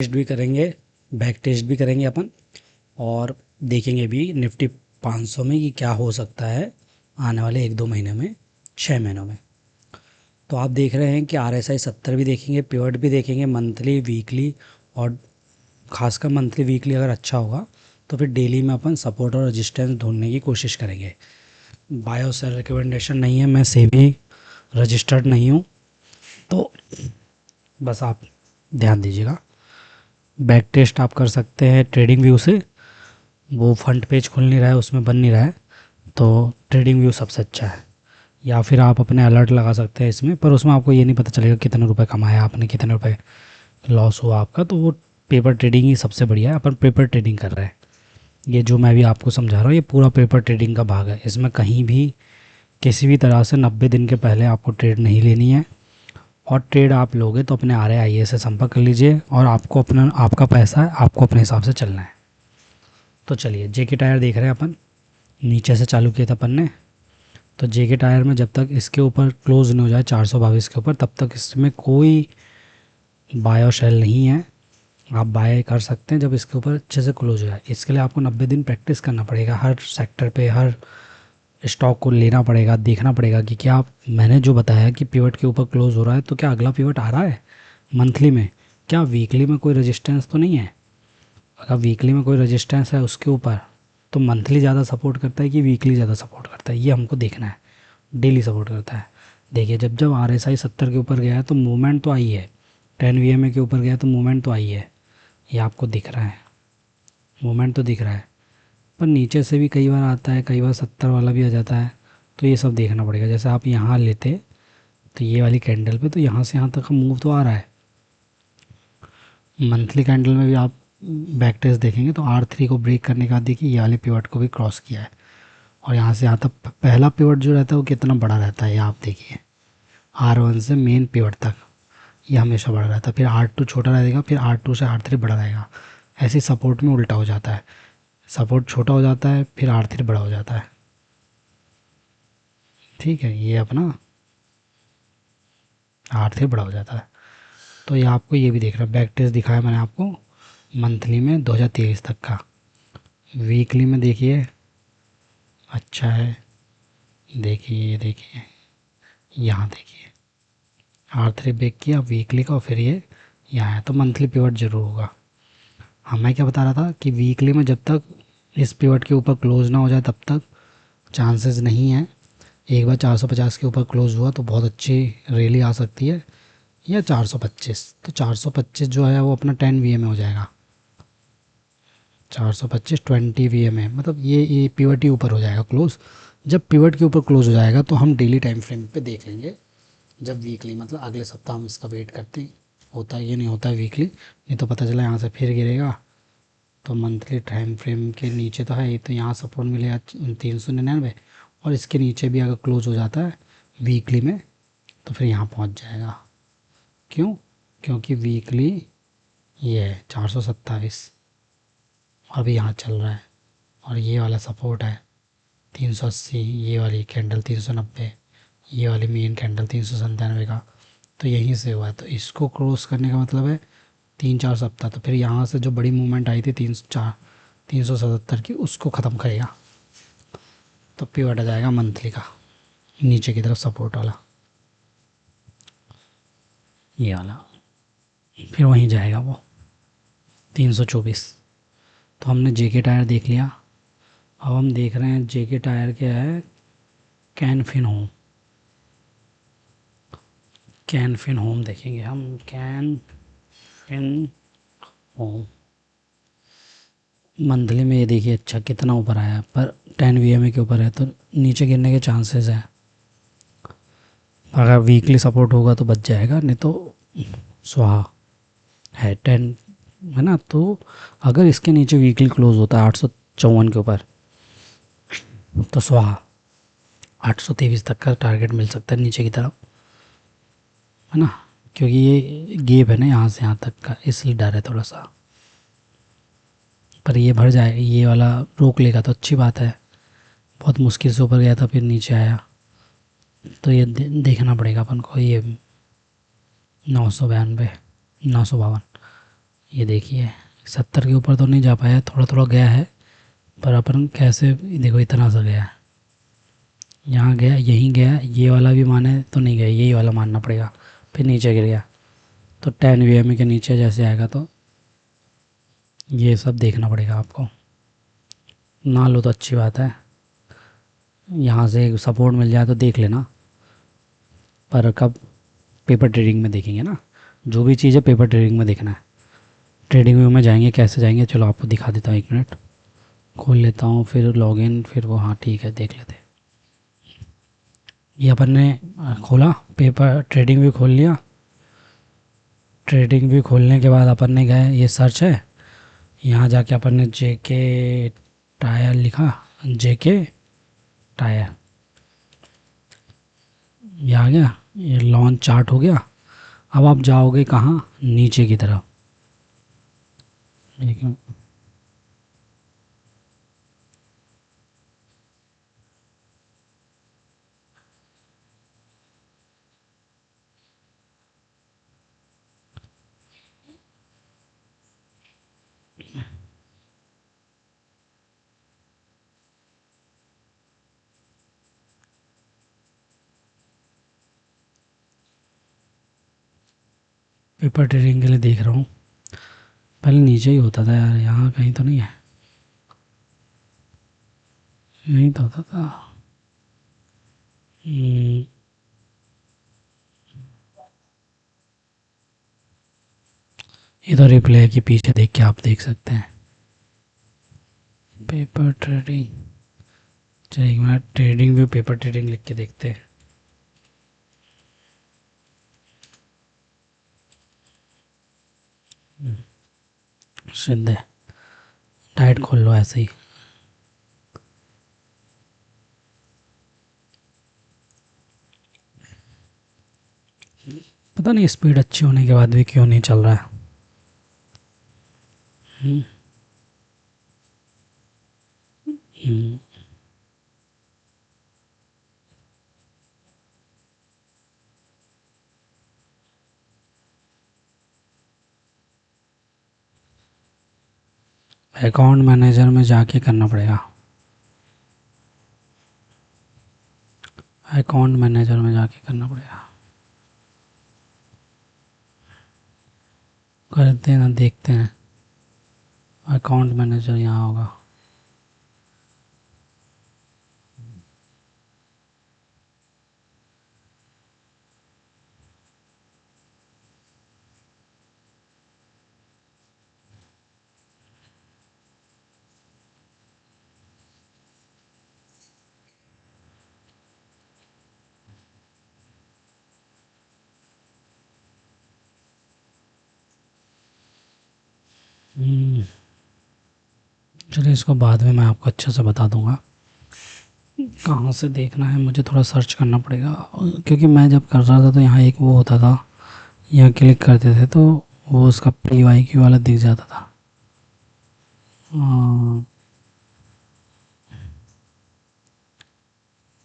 Test भी करेंगे, back test भी करेंगे अपन, और देखेंगे भी निफ्टी 500 में कि क्या हो सकता है आने वाले 1-2 महीने में, 6 महीनों में। तो आप देख रहे हैं कि RSI 70 भी देखेंगे, पिवट भी देखेंगे, मंथली वीकली, और खासकर मंथली वीकली अगर अच्छा होगा तो फिर डेली में अपन सपोर्ट और रेजिस्टेंस ढूंढने की कोशिश करेंगे। बाय और सेल रिकमेंडेशन नहीं है, मैं सेबी रजिस्टर्ड नहीं हूँ, तो बस आप ध्यान दीजिएगा। बैक टेस्ट आप कर सकते हैं ट्रेडिंग व्यू से, वो फ्रंट पेज खुल नहीं रहा है, उसमें बन नहीं रहा है, तो ट्रेडिंग व्यू सबसे अच्छा है। या फिर आप अपने अलर्ट लगा सकते हैं इसमें, पर उसमें आपको ये नहीं पता चलेगा कितने रुपए कमाया आपने, कितने रुपए लॉस हुआ आपका, तो वो पेपर ट्रेडिंग ही सबसे बढ़िया है। अपन पेपर ट्रेडिंग कर रहे हैं, ये जो मैं भी आपको समझा रहा हूँ ये पूरा पेपर ट्रेडिंग का भाग है। इसमें कहीं भी किसी भी तरह से 90 दिन के पहले आपको ट्रेड नहीं लेनी है, और ट्रेड आप लोगे तो अपने RAIA से संपर्क कर लीजिए, और आपको अपना, आपका पैसा है, आपको अपने हिसाब से चलना है। तो चलिए, JK टायर देख रहे हैं अपन, नीचे से चालू किया था अपन ने। तो JK टायर में जब तक इसके ऊपर क्लोज नहीं हो जाए 422 के ऊपर, तब तक इसमें कोई बाय और सेल नहीं है। आप बाय कर सकते हैं जब इसके ऊपर अच्छे से क्लोज हो जाए। इसके लिए आपको 90 दिन प्रैक्टिस करना पड़ेगा, हर सेक्टर पे, हर स्टॉक को लेना पड़ेगा, देखना पड़ेगा कि क्या मैंने जो बताया कि पिवट के ऊपर क्लोज हो रहा है, तो क्या अगला पिवट आ रहा है मंथली में, क्या वीकली में कोई रेजिस्टेंस तो नहीं है। अगर वीकली में कोई रेजिस्टेंस है उसके ऊपर, तो मंथली ज़्यादा सपोर्ट करता है कि वीकली ज़्यादा सपोर्ट करता है, ये हमको देखना है। डेली सपोर्ट करता है। देखिए, जब जब RSI 70 के ऊपर गया है तो मूवमेंट तो आई है, 10 VMA के ऊपर गया तो मूवमेंट तो आई है, ये आपको दिख रहा है, मूवमेंट तो दिख रहा है। पर नीचे से भी कई बार आता है, कई बार 70 वाला भी आ जाता है, तो ये सब देखना पड़ेगा। जैसे आप यहाँ लेते तो ये वाली कैंडल पे, तो यहाँ से यहाँ तक का मूव तो आ रहा है। मंथली कैंडल में भी आप बैक टेस्ट देखेंगे तो R3 को ब्रेक करने के बाद देखिए ये वाले पिवट को भी क्रॉस किया है, और यहाँ से यहाँ तक पहला पिवट जो रहता है वो कितना बड़ा रहता है, ये आप देखिए, R1 से मेन पिवट तक ये हमेशा बड़ा रहता है। फिर R2 छोटा रहेगा, फिर R2 से R3 बड़ा रहेगा। ऐसे सपोर्ट में उल्टा हो जाता है, सपोर्ट छोटा हो जाता है, फिर R3 बड़ा हो जाता है। ठीक है, ये अपना R3 बड़ा हो जाता है। तो ये आपको ये भी देख रहा है, बैक टेस्ट दिखाया मैंने आपको मंथली में 2023 तक का। वीकली में देखिए अच्छा है, देखिए ये देखिए, यहाँ देखिए R3 ब्रेक किया वीकली का, और फिर ये यहाँ है, तो मंथली पिवट जरूर होगा। हाँ, मैं क्या बता रहा था कि वीकली में जब तक इस पिवट के ऊपर क्लोज ना हो जाए तब तक चांसेस नहीं है। एक बार 450 के ऊपर क्लोज हुआ तो बहुत अच्छी रैली आ सकती है, या 425, तो 425 जो है वो अपना 10 VMA हो जाएगा। 425 20 VMA, मतलब ये पिवट ही ऊपर हो जाएगा क्लोज। जब पिवट के ऊपर क्लोज हो जाएगा तो हम डेली टाइम फ्रेम पे देख लेंगे। जब वीकली, मतलब अगले सप्ताह हम इसका वेट करते हैं, होता है ये नहीं होता है वीकली, नहीं तो पता चला यहाँ से फिर गिरेगा तो मंथली टाइम फ्रेम के नीचे तो है, तो यहाँ सपोर्ट मिलेगा 399, और इसके नीचे भी अगर क्लोज हो जाता है वीकली में तो फिर यहाँ पहुँच जाएगा। क्यों? क्योंकि वीकली ये है 427, अभी यहाँ चल रहा है, और ये वाला सपोर्ट है 380, ये वाली कैंडल 390, ये वाली मेन कैंडल 397 का, तो यहीं से हुआ है। तो इसको क्रॉस करने का मतलब है 3-4 सप्ताह, तो फिर यहाँ से जो बड़ी मूवमेंट आई थी 377 की, उसको ख़त्म करेगा, तो पिवट आ जाएगा मंथली का नीचे की तरफ सपोर्ट वाला, ये वाला, फिर वहीं जाएगा वो 324। तो हमने JK टायर देख लिया। अब हम देख रहे हैं JK टायर क्या है, Can Fin Home, Can Fin Home देखेंगे हम, कैन फिन होम मंथली में। ये देखिए अच्छा कितना ऊपर आया है, पर 10 VMA के ऊपर है तो नीचे गिरने के चांसेस हैं। अगर वीकली सपोर्ट होगा तो बच जाएगा, नहीं तो स्वाहा है 10, है ना। तो अगर इसके नीचे वीकली क्लोज होता है 854 के ऊपर, तो स्वाहा 823 तक का टारगेट मिल सकता है नीचे की तरफ, है ना, क्योंकि ये गैप है ना यहाँ से यहाँ तक का, इसलिए डर है थोड़ा सा। पर ये भर जाए, ये वाला रोक लेगा तो अच्छी बात है। बहुत मुश्किल से ऊपर गया था फिर नीचे आया, तो ये देखना पड़ेगा अपन को। ये 992, 952, ये देखिए 70 के ऊपर तो नहीं जा पाया, थोड़ा थोड़ा गया है, पर अपन कैसे, देखो इतना सा गया, यहाँ गया, यहीं गया, ये वाला भी माने तो नहीं गया, यही वाला मानना पड़ेगा, फिर नीचे गिर गया। तो 10 VME के नीचे जैसे आएगा तो ये सब देखना पड़ेगा आपको। ना लो तो अच्छी बात है, यहाँ से सपोर्ट मिल जाए तो देख लेना, पर कब, पेपर ट्रेडिंग में देखेंगे ना, जो भी चीज़ है पेपर ट्रेडिंग में देखना है। ट्रेडिंग व्यू में जाएंगे, कैसे जाएंगे, चलो आपको दिखा देता हूँ, 1 मिनट खोल लेता हूँ, फिर लॉगिन, फिर वो, हाँ ठीक है देख लेते हैं। ये अपन ने खोला, पेपर ट्रेडिंग व्यू खोल लिया। ट्रेडिंग व्यू खोलने के बाद अपन ने गए, ये सर्च है, यहाँ जाके अपन ने JK टायर लिखा, JK टायर, ये आ गया, ये लॉन्च चार्ट हो गया। अब आप जाओगे कहाँ, नीचे की तरफ, लेकिन पेपर ट्रेडिंग के लिए देख रहा हूँ, पहले नीचे ही होता था यार, यहाँ कहीं तो नहीं है, यहीं तो होता था। इधर रिप्ले के पीछे देख के आप देख सकते हैं, पेपर ट्रेडिंग। चलिए एक minute, trading view paper trading लिख के देखते हैं। सीधे टाइट खोल लो ऐसे ही। पता नहीं स्पीड अच्छी होने के बाद भी क्यों नहीं चल रहा है। हम्म, हम्म, अकाउंट मैनेजर में जाके करना पड़ेगा, अकाउंट मैनेजर में जाके करना पड़ेगा। करते हैं ना, देखते हैं, अकाउंट मैनेजर यहाँ होगा। चलिए इसको बाद में मैं आपको अच्छे से बता दूंगा, कहाँ से देखना है मुझे थोड़ा सर्च करना पड़ेगा, क्योंकि मैं जब कर रहा था तो यहाँ एक वो होता था, यहाँ क्लिक करते थे तो वो उसका PYQ वाला दिख जाता था। हाँ,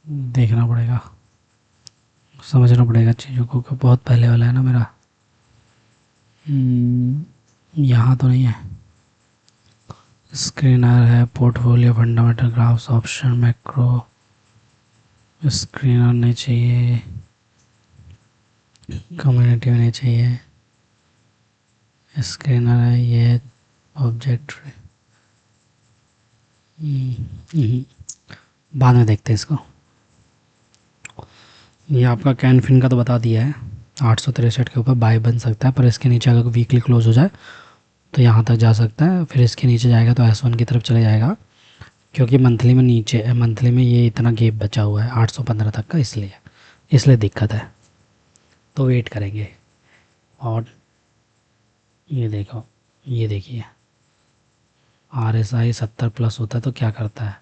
देखना पड़ेगा, समझना पड़ेगा चीज़ों को, कि बहुत पहले वाला है ना मेरा। यहाँ तो नहीं है, स्क्रीनर है, portfolio, fundamental graphs, option, macro, screener नहीं चाहिए, कम्युनिटी में नहीं चाहिए, स्क्रीनर है ये, ऑब्जेक्ट, बाद में देखते हैं इसको। ये आपका कैनफिन का तो बता दिया है, 863 के ऊपर बाय बन सकता है, पर इसके नीचे अगर वीकली क्लोज हो जाए तो यहाँ तक जा सकता है, फिर इसके नीचे जाएगा तो S1 की तरफ चले जाएगा, क्योंकि मंथली में नीचे, मंथली में ये इतना गैप बचा हुआ है 815 तक का, इसलिए दिक्कत है, तो वेट करेंगे। और ये देखो, ये देखिए RSI 70 प्लस होता है तो क्या करता है,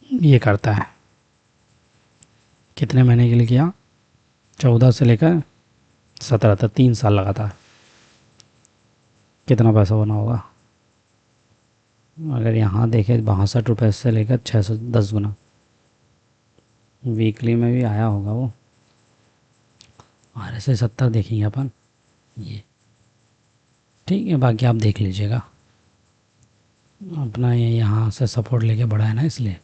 ये करता है, कितने महीने के लिए किया, 14 से लेकर 17 तक, 3 साल लगा था, कितना पैसा बना होगा, अगर यहाँ देखें 62 रुपये से लेकर 610 गुना, वीकली में भी आया होगा वो। RSI 70 देखेंगे अपन, ये ठीक है, बाकी आप देख लीजिएगा अपना। ये यहाँ से सपोर्ट लेके बढ़ा है ना, इसलिए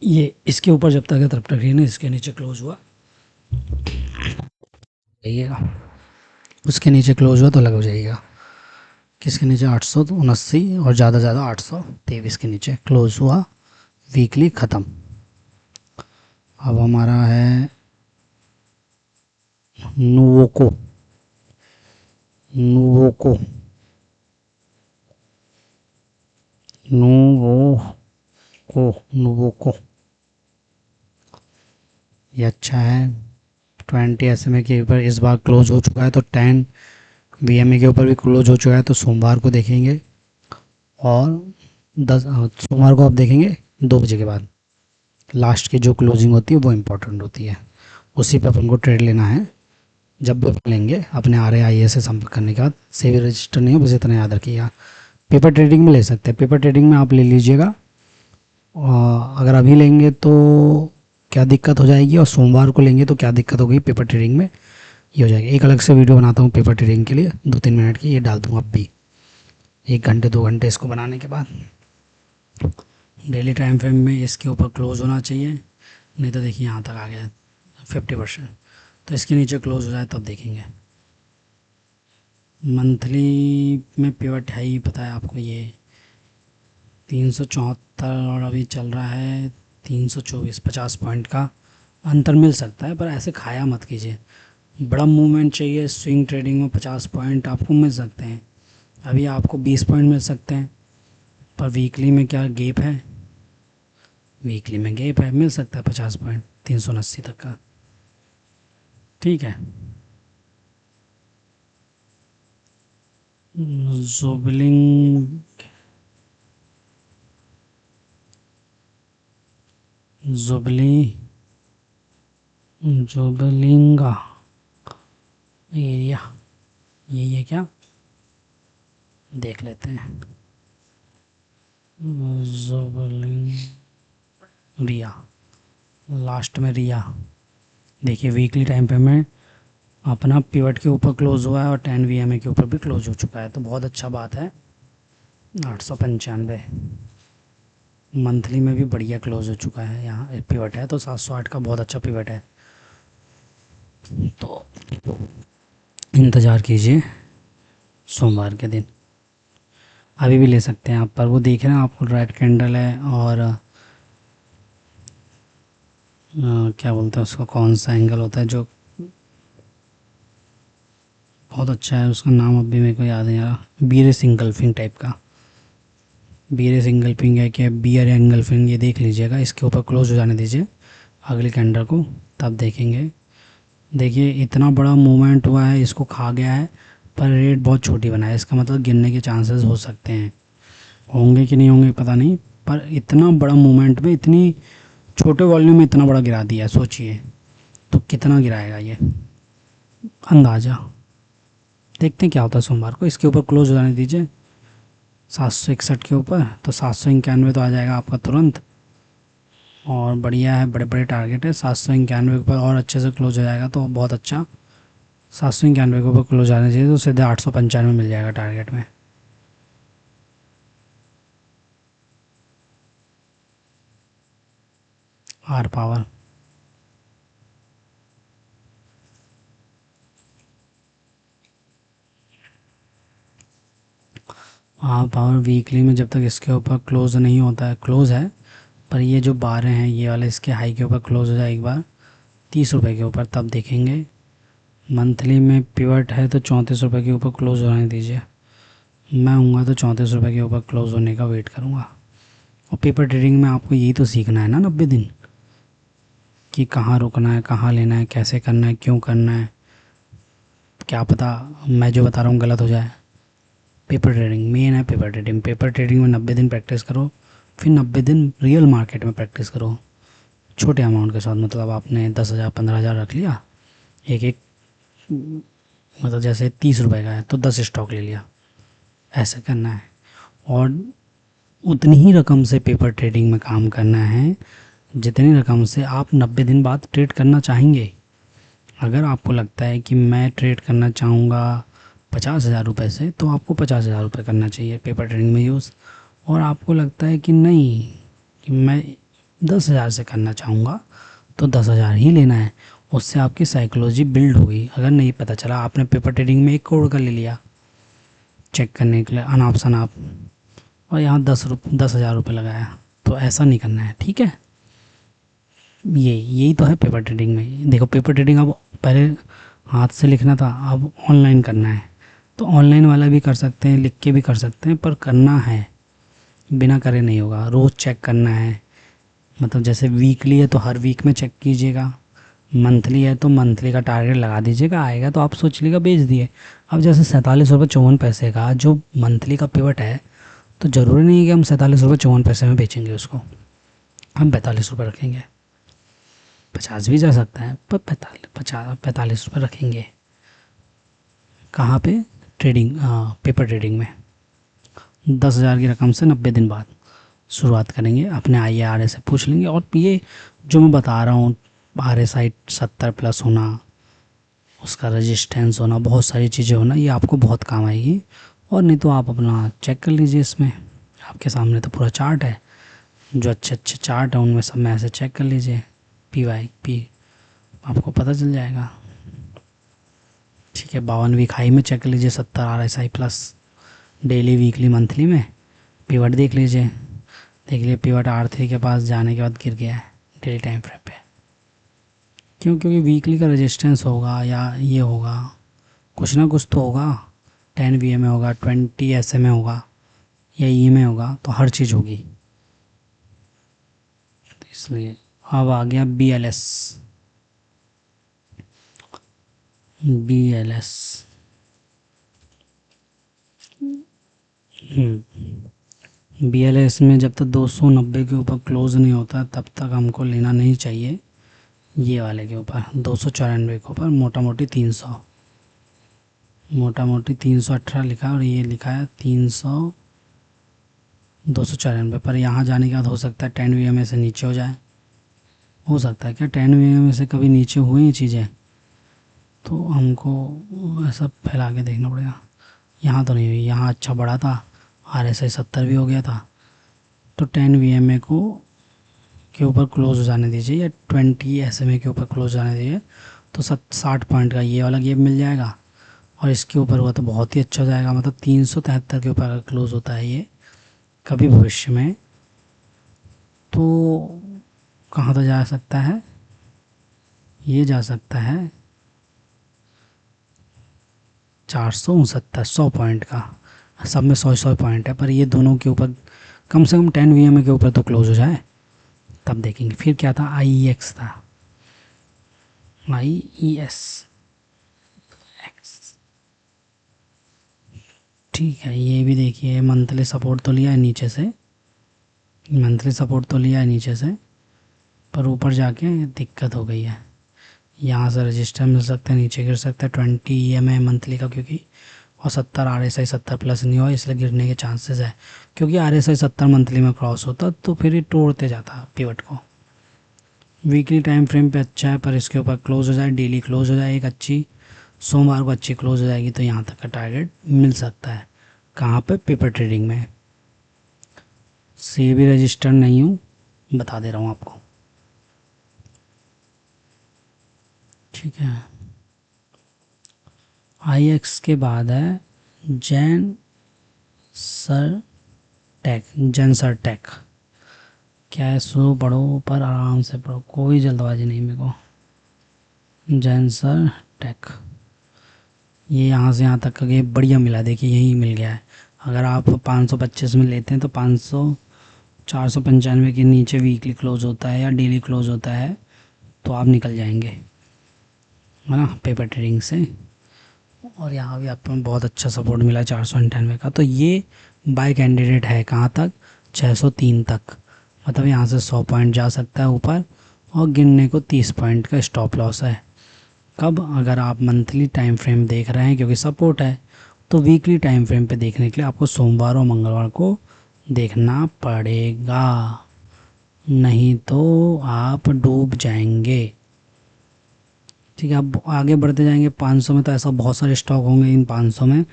ये इसके ऊपर जब तक है तब तक ही ना, इसके नीचे क्लोज हुआ जाइएगा, उसके नीचे क्लोज हुआ तो अलग हो जाइएगा। किसके नीचे? 879 और ज़्यादा 823 के नीचे क्लोज हुआ, वीकली ख़त्म। अब हमारा है नुवोको। नुवोको नुवोको नुवोको ये अच्छा है। 20 SMA के ऊपर इस बार क्लोज हो चुका है, तो 10 BMA के ऊपर भी क्लोज हो चुका है, तो सोमवार को देखेंगे। और 10 सोमवार को आप देखेंगे 2 बजे के बाद। लास्ट की जो क्लोजिंग होती है वो इम्पोर्टेंट होती है, उसी पे अपन को ट्रेड लेना है। जब भी अपन लेंगे अपने RAIA से संपर्क करने के बाद, सेवी रजिस्टर नहीं है, बस इतना याद रखिएगा। पेपर ट्रेडिंग में ले सकते हैं, पेपर ट्रेडिंग में आप ले लीजिएगा। अगर अभी लेंगे तो क्या दिक्कत हो जाएगी, और सोमवार को लेंगे तो क्या दिक्कत होगी पेपर ट्रेडिंग में, ये हो जाएगी। एक अलग से वीडियो बनाता हूँ पेपर ट्रेडिंग के लिए, 2-3 मिनट की, ये डाल दूँगा अब भी, 1 घंटे 2 घंटे इसको बनाने के बाद। डेली टाइम फ्रेम में इसके ऊपर क्लोज होना चाहिए, नहीं तो देखिए यहाँ तक आ गया 50%, तो इसके नीचे क्लोज हो जाए तब देखेंगे। मंथली में पिवट है ही, पता है आपको, ये 374 और अभी चल रहा है 324, 50 पॉइंट का अंतर मिल सकता है, पर ऐसे खाया मत कीजिए। बड़ा मूवमेंट चाहिए स्विंग ट्रेडिंग में, 50 पॉइंट आपको मिल सकते हैं, अभी आपको 20 पॉइंट मिल सकते हैं, पर वीकली में क्या गैप है, वीकली में गैप है, मिल सकता है 50 पॉइंट 380 तक का। ठीक है। जोबलिंग जोबली जोबलिंगा एरिया, ये क्या देख लेते हैं। जोबलिंग रिया, लास्ट में रिया देखिए, वीकली टाइम पे में अपना पिवट के ऊपर क्लोज हुआ है और 10 VMA के ऊपर भी क्लोज हो चुका है, तो बहुत अच्छा बात है। 895 मंथली में भी बढ़िया क्लोज हो चुका है, यहाँ पिवट है तो 708 का बहुत अच्छा पिवट है, तो इंतज़ार कीजिए सोमवार के दिन। अभी भी ले सकते हैं आप, पर वो देख रहे हैं आपको रेड कैंडल है, और क्या बोलते हैं उसको, कौन सा एंगल होता है जो बहुत अच्छा है, उसका नाम अभी मेरे को याद नहीं आ रहा, बीयर सिंगल्फिंग टाइप का, बीयर सिंगल्फिंग है क्या, बीयर एंगल्फिंग, ये देख लीजिएगा। इसके ऊपर क्लोज हो जाने दीजिए अगले कैंडल को, तब देखेंगे। देखिए इतना बड़ा मूवमेंट हुआ है, इसको खा गया है, पर रेट बहुत छोटी बना है, इसका मतलब गिरने के चांसेस हो सकते हैं, होंगे कि नहीं होंगे पता नहीं, पर इतना बड़ा मूवमेंट में इतनी छोटे वॉल्यूम में इतना बड़ा गिरा दिया है, सोचिए तो कितना गिराएगा ये, अंदाज़ा। देखते हैं क्या होता है सोमवार को, इसके ऊपर क्लोज हो जाने दीजिए 761 के ऊपर, तो 791 तो आ जाएगा आपका तुरंत, और बढ़िया है, बड़े बड़े टारगेट है। 791 के ऊपर और अच्छे से क्लोज हो जाएगा तो बहुत अच्छा, 791 के ऊपर क्लोज आने चाहिए, तो सीधे 895 मिल जाएगा टारगेट में। आर पावर वीकली में जब तक इसके ऊपर क्लोज नहीं होता है, क्लोज है, पर ये जो 12 हैं ये वाले इसके हाई के ऊपर क्लोज हो जाए एक बार 30 रुपये के ऊपर, तब देखेंगे। मंथली में पिवट है तो 34 रुपये के ऊपर क्लोज होने दीजिए, मैं हूँगा तो 34 रुपये के ऊपर क्लोज होने का वेट करूँगा। और पेपर ट्रेडिंग में आपको यही तो सीखना है ना 90 दिन, कि कहाँ रुकना है, कहाँ लेना है, कैसे करना है, क्यों करना है, क्या पता मैं जो बता रहा हूँ गलत हो जाए। पेपर ट्रेडिंग मेन है, पेपर ट्रेडिंग, पेपर ट्रेडिंग में 90 दिन प्रैक्टिस करो, फिर 90 दिन रियल मार्केट में प्रैक्टिस करो, छोटे अमाउंट के साथ। मतलब आपने 10,000 15,000 रख लिया, एक एक मतलब जैसे 30 रुपये का है तो 10 स्टॉक ले लिया, ऐसा करना है। और उतनी ही रकम से पेपर ट्रेडिंग में काम करना है जितनी रकम से आप 90 दिन बाद ट्रेड करना चाहेंगे। अगर आपको लगता है कि मैं ट्रेड करना चाहूँगा 50,000 रुपये से, तो आपको 50,000 रुपये करना चाहिए पेपर ट्रेडिंग में यूज़। और आपको लगता है कि नहीं, कि मैं 10,000 से करना चाहूँगा, तो 10,000 ही लेना है। उससे आपकी साइकोलॉजी बिल्ड होगी। अगर नहीं पता चला, आपने पेपर ट्रेडिंग में 1 करोड़ का ले लिया चेक करने के लिए अनाप शनाप, और यहाँ 10,000 रुपये लगाया, तो ऐसा नहीं करना है, ठीक है। यही तो है पेपर ट्रेडिंग में। देखो, पेपर ट्रेडिंग अब पहले हाथ से लिखना था, अब ऑनलाइन करना है। तो ऑनलाइन वाला भी कर सकते हैं, लिख के भी कर सकते हैं, पर करना है, बिना करे नहीं होगा। रोज़ चेक करना है, मतलब जैसे वीकली है तो हर वीक में चेक कीजिएगा, मंथली है तो मंथली का टारगेट लगा दीजिएगा, आएगा तो आप सोच लीजिएगा बेच दिए। अब जैसे 47 रुपये 54 पैसे का जो मंथली का पिवट है, तो ज़रूरी नहीं है कि हम 47 रुपये 54 पैसे में बेचेंगे उसको, हम 45 रुपये रखेंगे। 50 भी जा सकता है, पर 45 रुपये रखेंगे। कहाँ पे? ट्रेडिंग, पेपर ट्रेडिंग में 10,000 की रकम से 90 दिन बाद शुरुआत करेंगे। अपने IARA से पूछ लेंगे। और ये जो मैं बता रहा हूँ, RSI 70+ होना, उसका रेजिस्टेंस होना, बहुत सारी चीज़ें होना, ये आपको बहुत काम आएगी। और नहीं तो आप अपना चेक कर लीजिए, इसमें आपके सामने तो पूरा चार्ट है, जो अच्छे अच्छे चार्ट है उनमें सब में ऐसे चेक कर लीजिए, PYP आपको पता चल जाएगा, ठीक है। 52 वीक हाई में चेक कर लीजिए, 70 RSI plus, daily weekly monthly में पिवट देख लीजिए, पिवट R3 के पास जाने के बाद गिर गया है डेली टाइम फ्रेम पे। क्योंकि वीकली का रेजिस्टेंस होगा, या ये होगा, कुछ ना कुछ तो होगा। 10 VMA होगा, 20 SMA होगा, या EMA होगा, तो हर चीज़ होगी। तो इसलिए अब आ गया BLS। BLS में जब तक 290 के ऊपर क्लोज नहीं होता, तब तक हमको लेना नहीं चाहिए। ये वाले के ऊपर 294 के ऊपर मोटा मोटी 318 लिखा, और ये लिखा है 294 पर। यहाँ जाने के बाद हो सकता है 10 VMA से नीचे हो जाए, हो सकता है क्या 10 VMA से कभी नीचे हुई ये चीज़ें, तो हमको ऐसा फैला के देखना पड़ेगा। यहाँ तो नहीं हुई, यहाँ अच्छा बढ़ा था, RSI 70 भी हो गया था। तो 10 VMA को के ऊपर क्लोज हो जाने दीजिए, या 20 SMA के ऊपर क्लोज हो जाने दीजिए, तो 60 पॉइंट का ये वाला गेप मिल जाएगा। और इसके ऊपर हुआ तो बहुत ही अच्छा हो जाएगा, मतलब 373 के ऊपर अगर क्लोज होता है ये कभी भविष्य में, तो कहाँ तक जा सकता है? ये जा सकता है 469, 100 पॉइंट का। सब में 100 पॉइंट है, पर ये दोनों के ऊपर कम से कम 10 VMA के ऊपर तो क्लोज हो जाए, तब देखेंगे। फिर क्या था? IEX था, IES, ठीक है। ये भी देखिए, मंथली सपोर्ट तो लिया है नीचे से, पर ऊपर जाके दिक्कत हो गई है। यहाँ से रजिस्टर मिल सकता है, नीचे गिर सकता है 20 EMA मंथली का, क्योंकि और 70 RSI 70+ नहीं हुआ, इसलिए गिरने के चांसेस है। क्योंकि RSI 70 मंथली में क्रॉस होता तो फिर ये तोड़ते जाता पिवट को। वीकली टाइम फ्रेम पे अच्छा है, पर इसके ऊपर क्लोज हो जाए, डेली क्लोज हो जाए, एक अच्छी सोमवार को अच्छी क्लोज हो जाएगी, तो यहाँ तक का टारगेट मिल सकता है। कहाँ पे? पेपर ट्रेडिंग में। सी भी रजिस्टर्ड नहीं हूँ, बता दे रहा हूँ आपको, ठीक है। IEX के बाद है जेंसर टेक। क्या है? स्लो पढ़ो, पर आराम से पढ़ो, कोई जल्दबाजी नहीं मेरे को। जेंसर टेक, ये यहाँ से यहाँ तक का ये बढ़िया मिला, देखिए यही मिल गया है। अगर आप 525 में लेते हैं तो 495 के नीचे वीकली क्लोज होता है या डेली क्लोज होता है, तो आप निकल जाएंगे, है ना, पेपर ट्रेडिंग से। और यहाँ भी आपको बहुत अच्छा सपोर्ट मिला 498 का, तो ये बाय कैंडिडेट है कहाँ तक? 603 तक, मतलब यहाँ से 100 पॉइंट जा सकता है ऊपर, और गिनने को 30 पॉइंट का स्टॉप लॉस है। कब? अगर आप मंथली टाइम फ्रेम देख रहे हैं, क्योंकि सपोर्ट है, तो वीकली टाइम फ्रेम पे देखने के लिए आपको सोमवार और मंगलवार को देखना पड़ेगा, नहीं तो आप डूब जाएंगे, ठीक है। अब आगे बढ़ते जाएंगे 500 में, तो ऐसा बहुत सारे स्टॉक होंगे इन 500 में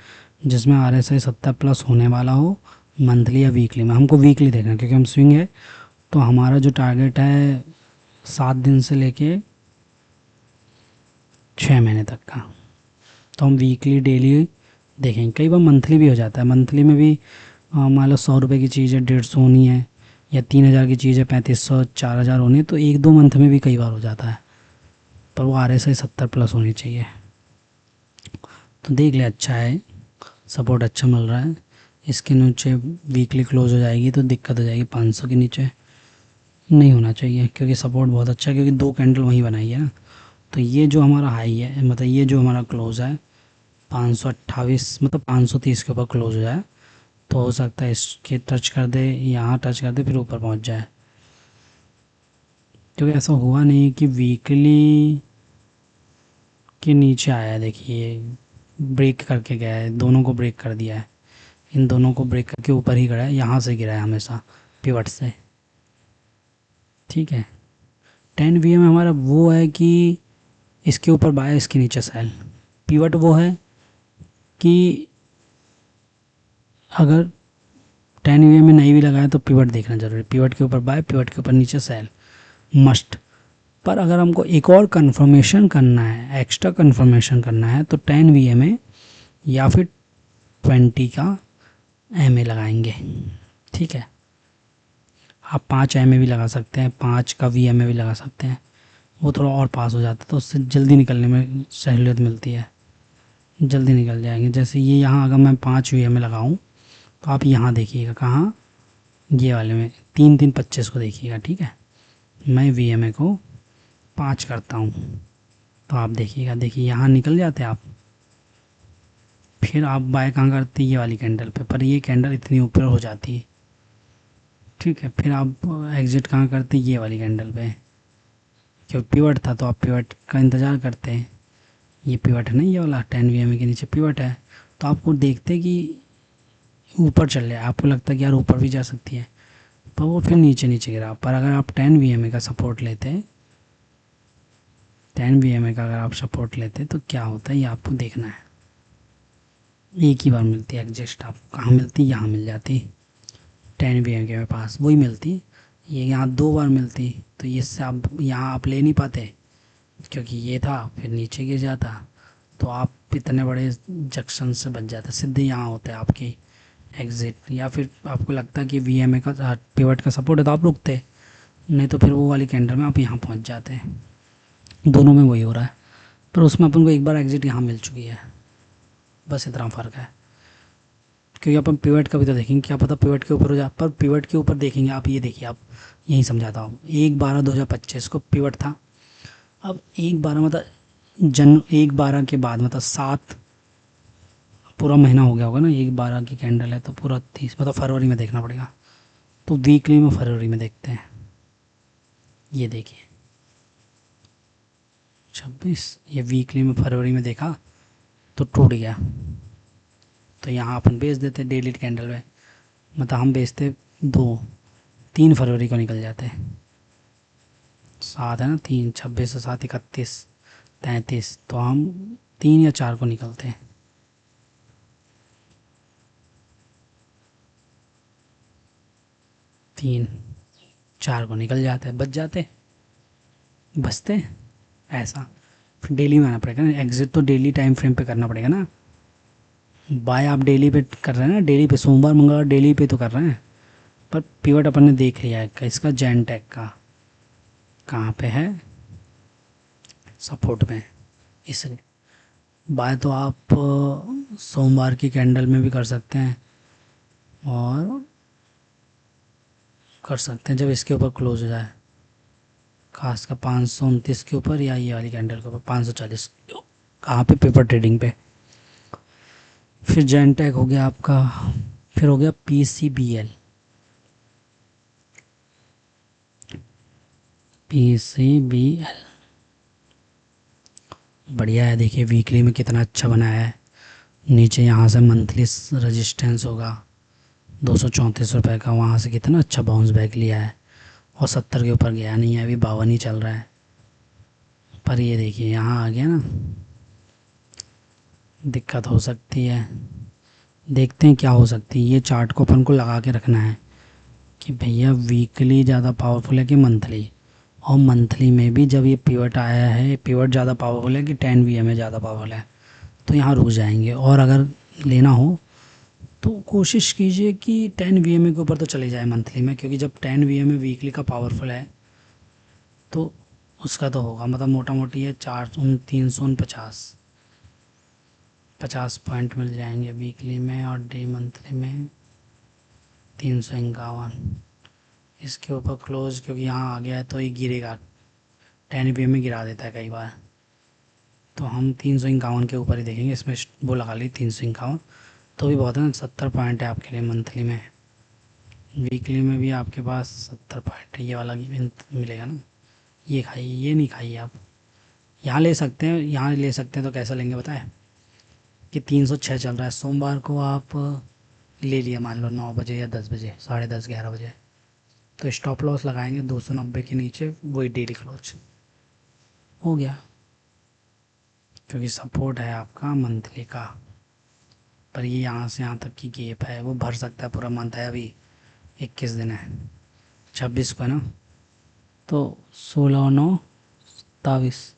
जिसमें RSI 70 प्लस होने वाला हो, मंथली या वीकली में। हमको वीकली देखना है क्योंकि हम स्विंग है, तो हमारा जो टारगेट है 7 दिन से लेके 6 महीने तक का, तो हम वीकली डेली देखेंगे। कई बार मंथली भी हो जाता है, मंथली में भी मान लो 100 रुपये की चीज़ है 150 होनी है, या 3000 की चीज़ है 3500 4000 होनी है, तो 1-2 मंथ में भी कई बार हो जाता है, पर वो RSI 70 प्लस होनी चाहिए। तो देख ले, अच्छा है, सपोर्ट अच्छा मिल रहा है। इसके नीचे वीकली क्लोज हो जाएगी तो दिक्कत हो जाएगी, 500 के नीचे नहीं होना चाहिए क्योंकि सपोर्ट बहुत अच्छा है, क्योंकि 2 कैंडल वहीं बनाई है ना। तो ये जो हमारा हाई है, मतलब ये जो हमारा क्लोज है 528, मतलब 530 के ऊपर क्लोज हो जाए तो हो सकता है इसके टच कर दे, यहाँ टच कर दे, फिर ऊपर पहुँच जाए। क्योंकि ऐसा हुआ नहीं कि वीकली के नीचे आया है, देखिए ब्रेक करके गया है, दोनों को ब्रेक कर दिया है, इन दोनों को ब्रेक करके ऊपर ही गिरा है, यहाँ से गिरा है हमेशा पिवट से। ठीक है। 10 VM हमारा वो है कि इसके ऊपर बाय, इसके नीचे सेल। पिवट वो है कि अगर 10 VM में नहीं भी लगाए तो पिवट देखना जरूरी, पिवट के ऊपर बाय, पिवट के ऊपर नीचे सेल मस्ट। पर अगर हमको एक और कंफर्मेशन करना है, एक्स्ट्रा कंफर्मेशन करना है, तो 10 VM या फिर 20 का MA लगाएंगे। ठीक है। आप 5 MA भी लगा सकते हैं, 5 का VMA भी लगा सकते हैं, वो थोड़ा और पास हो जाता है तो उससे जल्दी निकलने में सहूलियत मिलती है, जल्दी निकल जाएंगे। जैसे ये यहाँ अगर मैं 5 VMA लगाऊँ तो आप यहाँ देखिएगा, कहाँ, ये वाले में 3-3-25 को देखिएगा। ठीक है। मैं VMA को 5 करता हूँ तो आप देखिएगा, देखिए यहाँ निकल जाते हैं आप। फिर आप बाय कहाँ करते हैं, ये वाली कैंडल पे, पर ये कैंडल इतनी ऊपर हो जाती है। ठीक है। फिर आप एग्ज़िट कहाँ करते हैं, ये वाली कैंडल पे, क्योंकि पिवट था तो आप पिवट का इंतज़ार करते हैं। ये पिवट है ना, ये वाला 10 VM के नीचे पिवट है, तो आपको देखते कि ऊपर चल रहा है, आपको लगता है कि यार ऊपर भी जा सकती है, पर वो फिर नीचे नीचे गिरा। पर अगर आप 10 VM का सपोर्ट लेते हैं, 10 VM का अगर आप सपोर्ट लेते हैं तो क्या होता है ये आपको देखना है। एक ही बार मिलती है एग्जस्ट, आप कहाँ मिलती, यहाँ मिल जाती 10 VM के मेरे पास वही मिलती, ये यहाँ 2 बार मिलती, तो इससे आप यहाँ आप ले नहीं पाते क्योंकि ये था, फिर नीचे गिर जाता, तो आप इतने बड़े जंक्शन से बच जाते, सीधे यहाँ होते हैं आपकी एग्ज़िट। या फिर आपको लगता है कि VMA का पिवट का सपोर्ट है तो आप रुकते, नहीं तो फिर वो वाली कैंडल में आप यहाँ पहुँच जाते हैं। दोनों में वही हो रहा है, पर उसमें अपन को एक बार एग्ज़िट यहाँ मिल चुकी है, बस इतना फ़र्क है। क्योंकि अपन पिवट का भी तो देखेंगे, क्या पता पिवट के ऊपर हो जाए, पर पिवट के ऊपर देखेंगे आप, ये देखिए आप, यही समझाता हूँ। 1/12/2025 को पिवट था, अब 1/12 मतलब 1/12 के बाद मतलब 7 पूरा महीना हो गया होगा ना, 1/12 की कैंडल है तो पूरा 30 मतलब फरवरी में देखना पड़ेगा, तो वीकली में फरवरी में देखते हैं। ये देखिए 26, ये वीकली में फरवरी में देखा तो टूट गया, तो यहाँ अपन बेच देते डेली कैंडल में, मतलब हम बेचते 2-3 फरवरी को निकल जाते हैं। 7 है ना, 3 26 से 7 31 33, तो हम 3 या 4 को निकलते हैं। तीन 4 को निकल जाते हैं, बच जाते, बचते ऐसा। फिर डेली में आना पड़ेगा ना, एग्जिट तो डेली टाइम फ्रेम पे करना पड़ेगा ना। बाय आप डेली पे कर रहे हैं ना, डेली पे, सोमवार मंगलवार डेली पे तो कर रहे हैं, पर पिवट अपन ने देख लिया है इसका, जैनटेक का कहाँ पे है, सपोर्ट में, इसलिए बाय तो आप सोमवार की कैंडल में भी कर सकते हैं, और कर सकते हैं जब इसके ऊपर क्लोज हो जाए, खास का 529 के ऊपर, या ये वाली कैंडल के ऊपर 540, कहाँ पे, पेपर ट्रेडिंग पे। फिर जैनटेक हो गया आपका, फिर हो गया PCBL, PCBL बढ़िया है, देखिए वीकली में कितना अच्छा बनाया है। नीचे यहाँ से मंथली रेजिस्टेंस होगा 234 रुपये का, वहाँ से कितना अच्छा बाउंस बैक लिया है, और 70 के ऊपर गया नहीं है, अभी 52 ही चल रहा है। पर ये देखिए यहाँ आ गया ना, दिक्कत हो सकती है। देखते हैं क्या हो सकती है। ये चार्ट को अपन को लगा के रखना है कि भैया वीकली ज़्यादा पावरफुल है कि मंथली, और मंथली में भी जब ये पिवट आया है, पिवट ज़्यादा पावरफुल है कि 10 वीएम ज़्यादा पावरफुल है, तो यहाँ रुक जाएंगे। और अगर लेना हो तो कोशिश कीजिए कि 10 वीएम के ऊपर तो चले जाए मंथली में, क्योंकि जब 10 वीएम वीकली का पावरफुल है तो उसका तो होगा, मतलब मोटा मोटी है 350 पॉइंट मिल जाएंगे वीकली में, और डे मंथली में 351। इसके ऊपर क्लोज, क्योंकि यहाँ आ गया है तो ये गिरेगा, 10 वीएम में गिरा देता है कई बार, तो हम 351 के ऊपर ही देखेंगे। इसमें वो लगा ली 351, तो भी बहुत है ना, 70 पॉइंट है आपके लिए मंथली में। वीकली में भी आपके पास 70 पॉइंट है, ये वाला मिलेगा ना। ये खाइए, ये नहीं खाइए आप, यहाँ ले सकते हैं, यहाँ ले सकते हैं। तो कैसा लेंगे बताए कि 306 चल रहा है, सोमवार को आप ले लिया मान लो 9 बजे या 10 बजे, 10:30 11 बजे, तो स्टॉप लॉस लगाएंगे 290 के नीचे, वही डेली क्लोज हो गया, क्योंकि सपोर्ट है आपका मंथली का। पर ये यहाँ से यहाँ तक की गैप है, वो भर सकता है, पूरा मंथ है, अभी 21 दिन है, 26 को है ना, तो 16 9 27,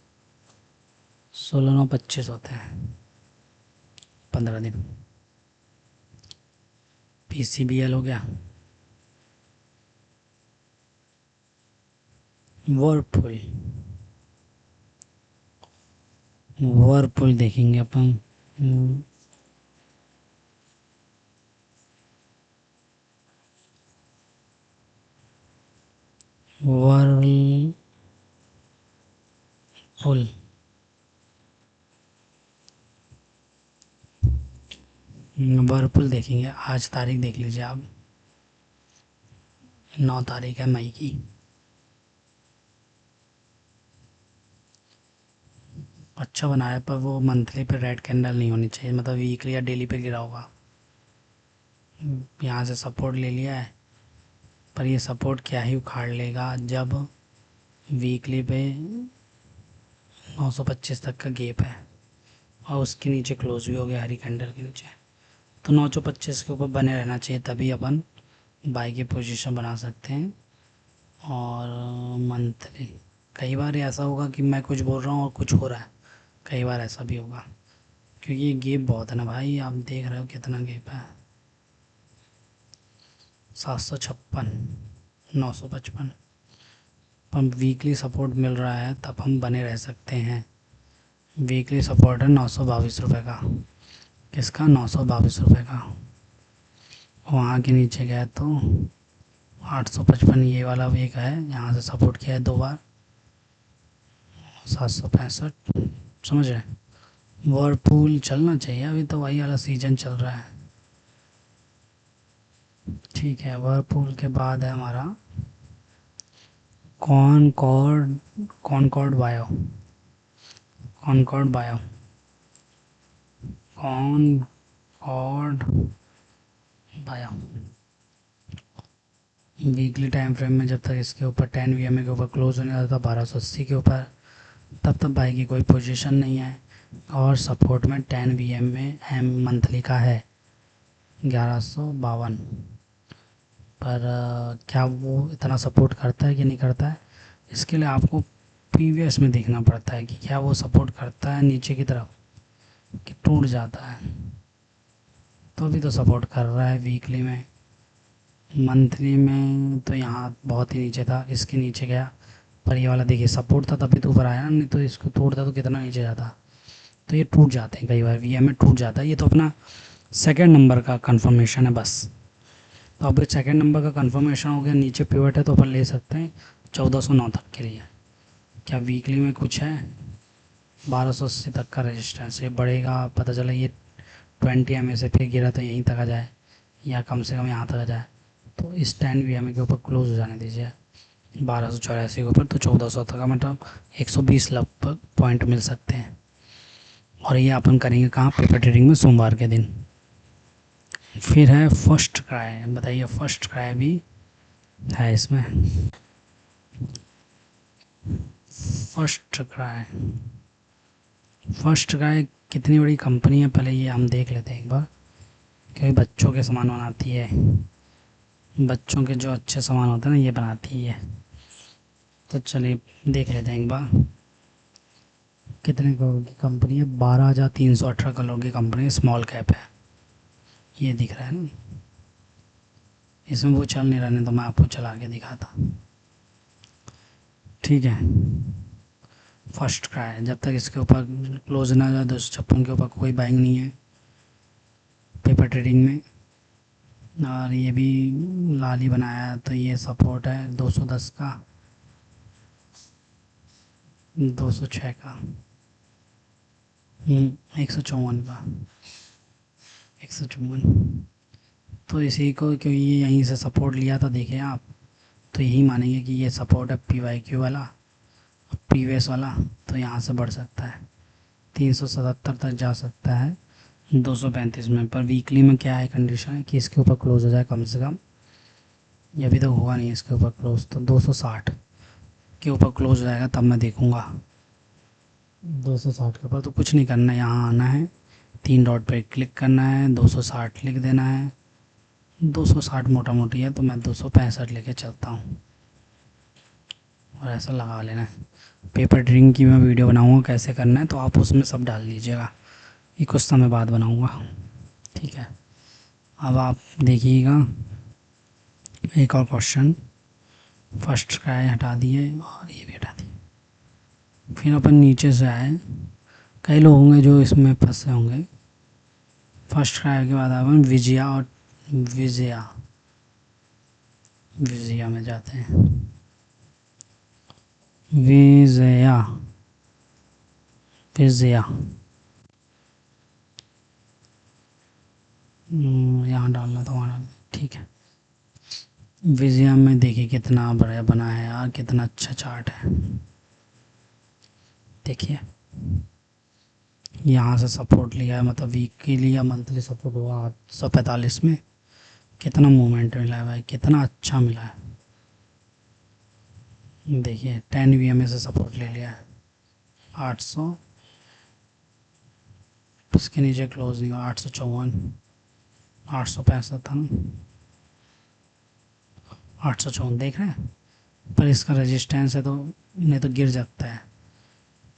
16 9 25 होते हैं, 15 दिन। पीसीबीएल हो गया। वर्लपुल, वर्लपुल देखेंगे अपन। वर्लपुल, वर्लपुल देखेंगे। आज तारीख देख लीजिए आप, 9 तारीख है मई की। अच्छा बना है, पर वो मंथली पे रेड कैंडल नहीं होनी चाहिए, मतलब वीकली या डेली पे गिरा होगा। यहाँ से सपोर्ट ले लिया है, पर ये सपोर्ट क्या ही उखाड़ लेगा जब वीकली पे 925 तक का गैप है, और उसके नीचे क्लोज भी हो गया हरी कैंडल के नीचे, तो 925 के ऊपर बने रहना चाहिए, तभी अपन बाई की पोजीशन बना सकते हैं। और मंथली कई बार ऐसा होगा कि मैं कुछ बोल रहा हूँ और कुछ हो रहा है, कई बार ऐसा भी होगा, क्योंकि ये गैप बहुत है ना भाई, आप देख रहे हो कितना गैप है, 756, 955। हम वीकली सपोर्ट मिल रहा है तब हम बने रह सकते हैं। वीकली सपोर्ट है 922 रुपये का, किसका, 922 रुपये का। वहाँ के नीचे गया तो 855, ये वाला वीक है, यहाँ से सपोर्ट किया है 2 बार, 765, समझ रहे। वर्लपूल चलना चाहिए, अभी तो वही वाला सीजन चल रहा है। ठीक है, वर्लपूल के बाद है हमारा Concord, Concord Bio, Concord Bio, Concord Bio. Weekly time frame में जब तक इसके ऊपर 10 वीएमए के ऊपर क्लोज होने वाला था 1280 के ऊपर, तब तक बाई की कोई पोजीशन नहीं है, और सपोर्ट में 10 वीएम में एम मंथली का है 1152। पर क्या वो इतना सपोर्ट करता है कि नहीं करता है, इसके लिए आपको प्रीवियस में देखना पड़ता है कि क्या वो सपोर्ट करता है नीचे की तरफ कि टूट जाता है। तो अभी तो सपोर्ट कर रहा है वीकली में, मंथली में तो यहाँ बहुत ही नीचे था, इसके नीचे गया, पर ये वाला देखिए सपोर्ट था तभी तो ऊपर आया ना, नहीं तो इसको तोड़ता तो कितना नीचे जाता। तो ये टूट जाते हैं कई बार, वीएम में टूट जाता है। ये तो अपना सेकंड नंबर का कंफर्मेशन है बस। तो अब सेकंड नंबर का कंफर्मेशन हो गया, नीचे पिवट है तो अपन ले सकते हैं 1409 तक के लिए। क्या वीकली में कुछ है, 1280 तक का रेजिस्टेंस, ये बढ़ेगा, पता चला ये 20 एम से फिर गिरा तो यहीं तक आ जाए, या कम से कम यहाँ तक आ जाए, तो इस 10 वीएम के ऊपर क्लोज हो जाने दीजिए 1284 के ऊपर, तो 1400 तक का मतलब 120 लगभग पॉइंट मिल सकते हैं। और ये अपन करेंगे कहाँ, पेपर ट्रेडिंग में सोमवार के दिन। फिर है फर्स्ट क्राई, बताइए फर्स्ट क्राई भी है इसमें। First cry. फर्स्ट क्राई कितनी बड़ी कंपनी है पहले ये हम देख लेते हैं एक बार, क्योंकि बच्चों के सामान बनाती है, बच्चों के जो अच्छे सामान होते हैं ना ये बनाती है। तो चलिए देख लेते हैं एक बार कितने करोड़ की कंपनी है। 12,318 करोड़ की कंपनी है, स्मॉल कैप है, ये दिख रहा है ना। इसमें वो चल नहीं रहा, तो मैं आपको चला के दिखाता। ठीक है, फर्स्ट क्राई, जब तक इसके ऊपर क्लोज ना जाए 256 के ऊपर कोई बाइंग नहीं है पेपर ट्रेडिंग में। और ये भी लाल ही बनाया है, तो ये सपोर्ट है 210 का, 206 का, 154 का, 154। तो इसी को, क्योंकि ये यहीं से सपोर्ट लिया था देखें आप, तो यही मानेंगे कि ये सपोर्ट है PYQ वाला, प्रीवियस वाला। तो यहाँ से बढ़ सकता है 377 तक जा सकता है 235 में। पर वीकली में क्या है कंडीशन है कि इसके ऊपर क्लोज हो जाए कम से कम, ये अभी तक हुआ नहीं इसके ऊपर क्लोज, तो 260 के ऊपर क्लोज हो जाएगा तब मैं देखूँगा। 260 के ऊपर तो कुछ नहीं करना है, यहाँ आना है, 3 डॉट पे क्लिक करना है, 260 लिख देना है। 260 मोटा मोटी है, तो मैं 265 लेके चलता हूँ और ऐसा लगा लेना है। पेपर ड्रिंक की मैं वीडियो बनाऊँगा कैसे करना है, तो आप उसमें सब डाल दीजिएगा, ये कुछ समय बाद बनाऊँगा। ठीक है, अब आप देखिएगा एक और क्वेश्चन। फर्स्ट क्राई हटा दिए और ये भी हटा दिए। फिर अपन नीचे से आए, कई लोग होंगे जो इसमें फंसे होंगे। फर्स्ट क्राई के बाद अपन विजया और विजया विजया में जाते हैं। विजया विजया यहाँ डालना था, वहाँ डालना, ठीक है। विजया में देखिए कितना बड़ा बना है यार, कितना अच्छा चार्ट है। देखिए यहाँ से सपोर्ट लिया है, मतलब वीकली या मंथली सपोर्ट हुआ 845 में। कितना मूवमेंट मिला है भाई, कितना अच्छा मिला है। देखिए 10 VMA से सपोर्ट ले लिया है 800, उसके नीचे क्लोज नहीं हुआ 854, 865 था ना, 854 देख रहे हैं। पर इसका रेजिस्टेंस है तो नहीं तो गिर जाता है।